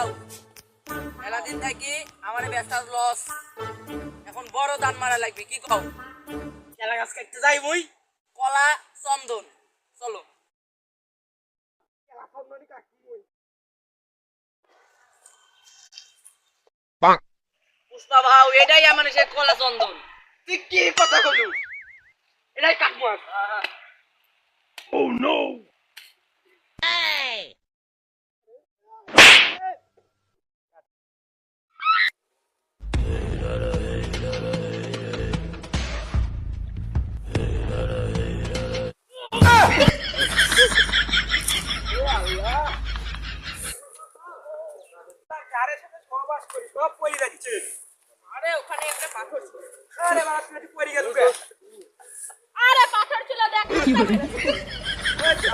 কও মেলা দিন থাকি আমার ব্যবসা লস এখন বড় দান মারা লাগবে কি কও কেলা গাছ কাটতে যাই মুই কলা চন্দন চলো কেলা চন্দনই কাটি মুই পুষ্পা ভাও এটাই আমার সে কলা চন্দন তুই কি কথা কলু এটাই কাটবো কারের সাথে সহবাস করি সব পড়ে যাচ্ছে আরে ওখানে একটা পাথর ছিল আরে বাবা তুই পড়ে গেল আরে পাথর ছিল দেখ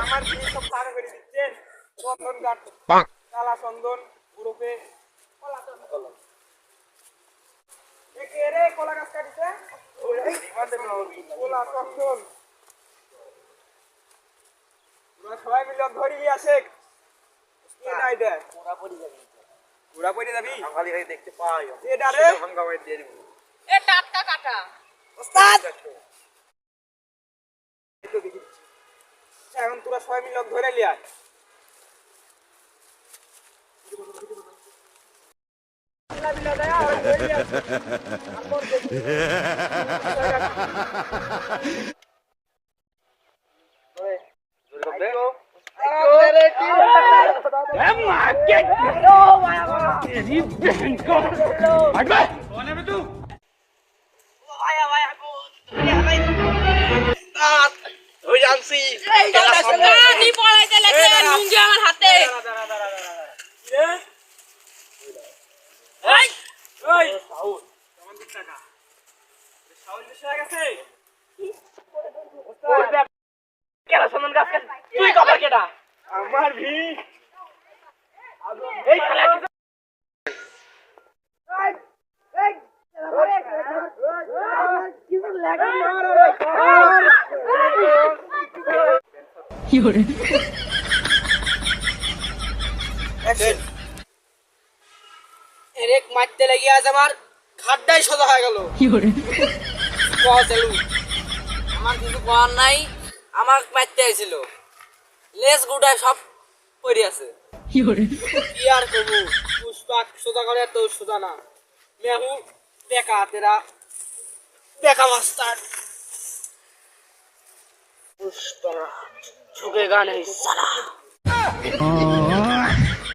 আমার জিনিস সব পার করে দিচ্ছেন চন্দন গাছ কালা চন্দন গ্রুপে কলা চন্দন একে রে কলা গাছ কাটিছে কলা চন্দন তোরা সবাই মিলে ধরি আসে এটাই দেখ ঘোড়া পড়ে যাবি খালি দেখতে পাই এটা রে ভাঙ্গাবাই দিয়ে দিব এ টাটকা কাটা ওস্তাদ এতো দেখি এখন তোরা সবাই মিলে ধরে লিয়া নি পড়াইতে লাগে লুঙ্গি আমার হাতে এই তুই কবার কেটা আমার ভি এই এরেক মারতে লাগি আজ আমার খাড্ডাই সোজা হয়ে গেল আমার কিছু করার নাই আমার মারতে আইছিল লেজ গুটায় সব পড়ে আছে কি আর করবো পুষ্পা সোজা করে তো সোজা না মেহু দেখা তেরা দেখা মাস্টার পুষ্পা ঝুঁকে গানে সালা